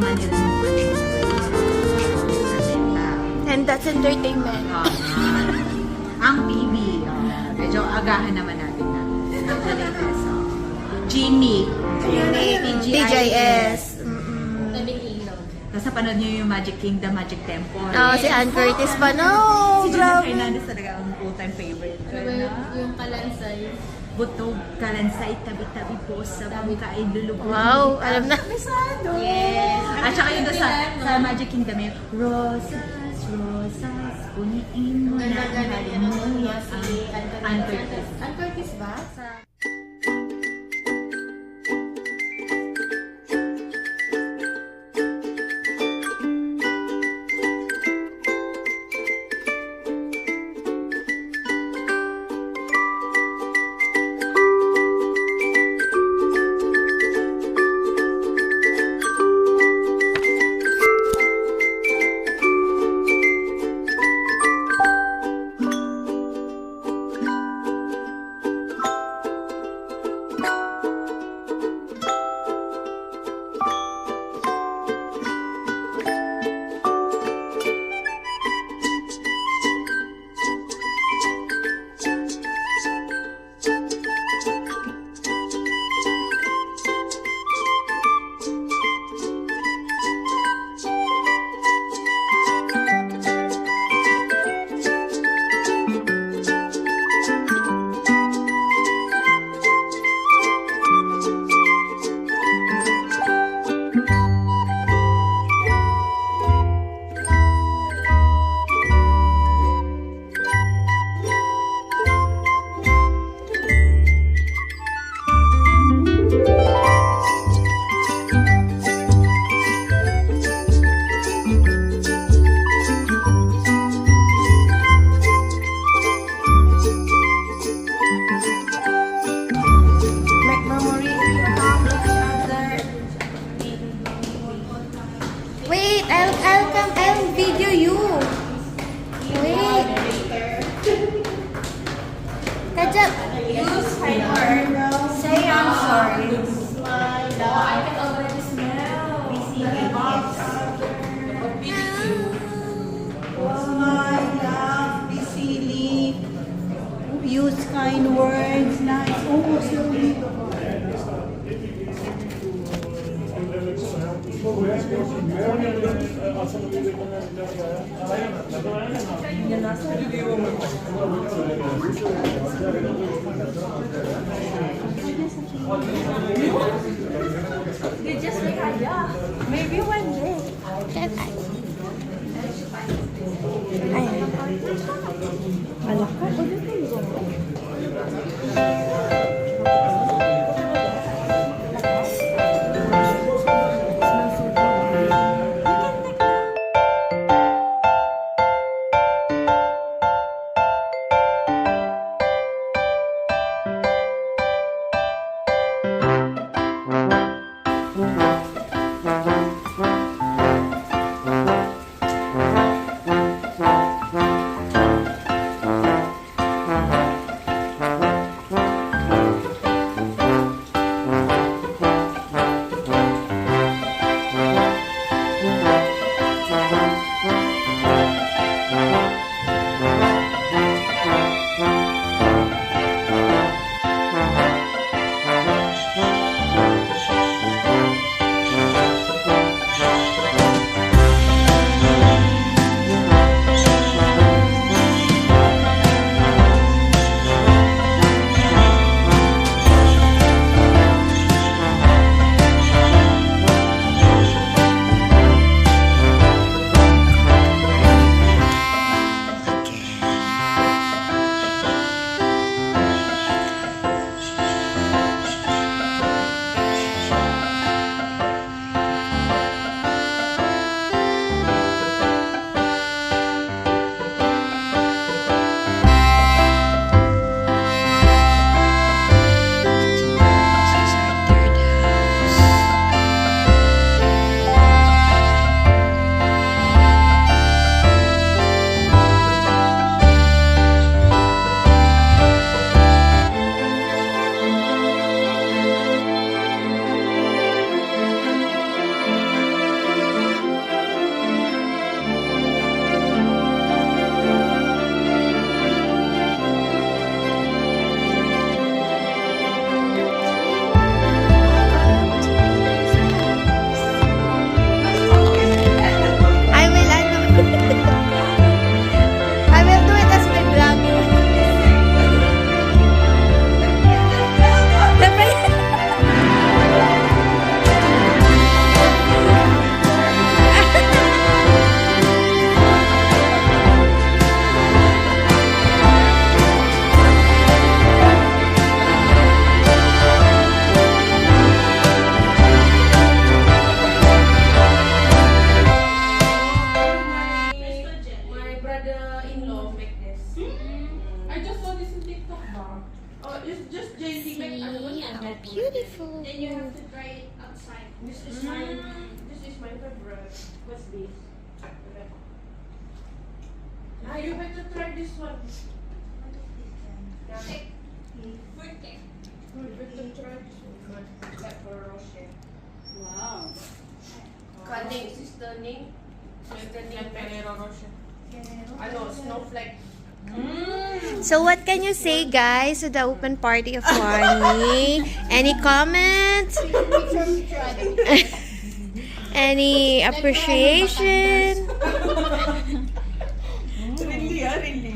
money rin yung And that's entertainment. Ang TV, medyo agahan naman natin na. The latest. Genie. TJS. Tapos napanood niyo yung Magic Kingdom, Magic Temple. Si Ann Curtis pa, no? Si Gina Grabe. Fernandez talaga ang all-time favorite. Yung Kalansay. Butog, kalansay, tabi-tabi po sa bangka ay lulubog. Wow, alam na. Yes. At saka yung doon sa Magic Kingdom, yung Rosas, Rosas, puniin mo na ang halimuya ang Ann Curtis. Ann Curtis ba? Sa... Wait, I'll video you. Wait. Kajap. Use kind word. Say I'm sorry. I can already smell. Use kind words, nice. Oh, sorry. You just like yeah. Maybe one day. Ay. Alak ka. Try it outside. This is my favorite. What's this? Ah, you better try this one. Yeah. Fruit cake. You better try this one. Pepper roche. Wow. Name is the name. Ferrero Rocher. Ano, snowflake. So what can you say, guys, to the open party of Warnie? Any comments? Any appreciation? Really, really.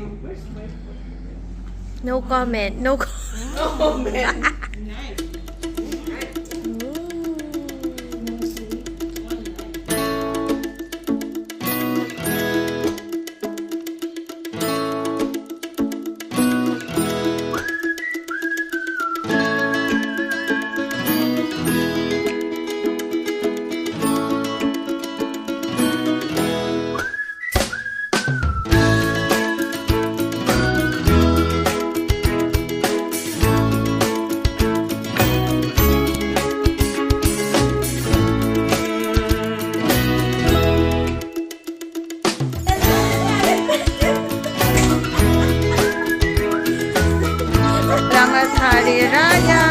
No comment. No comment. Nice. Selamat Hari Raya.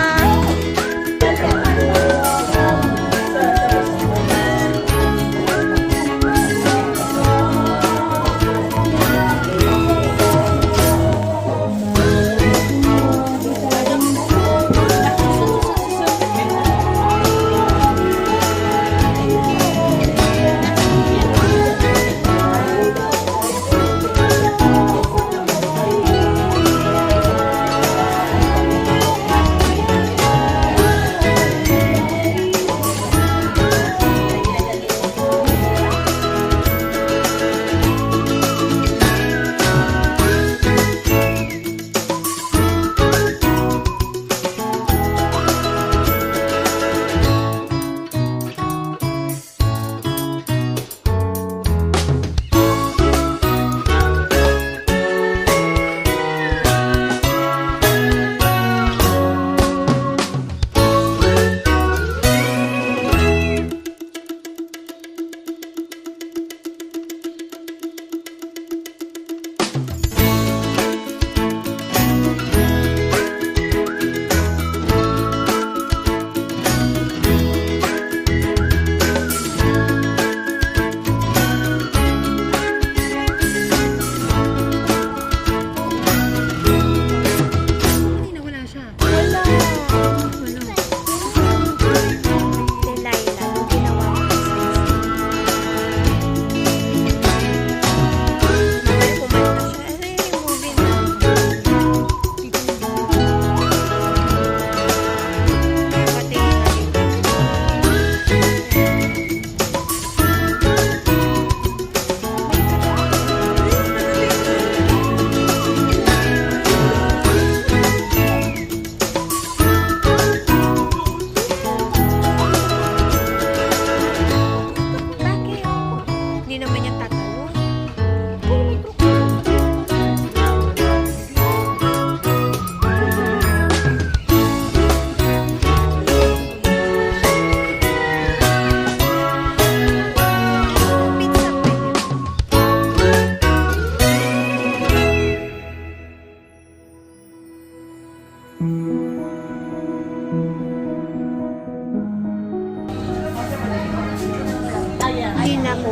Hindi na ko.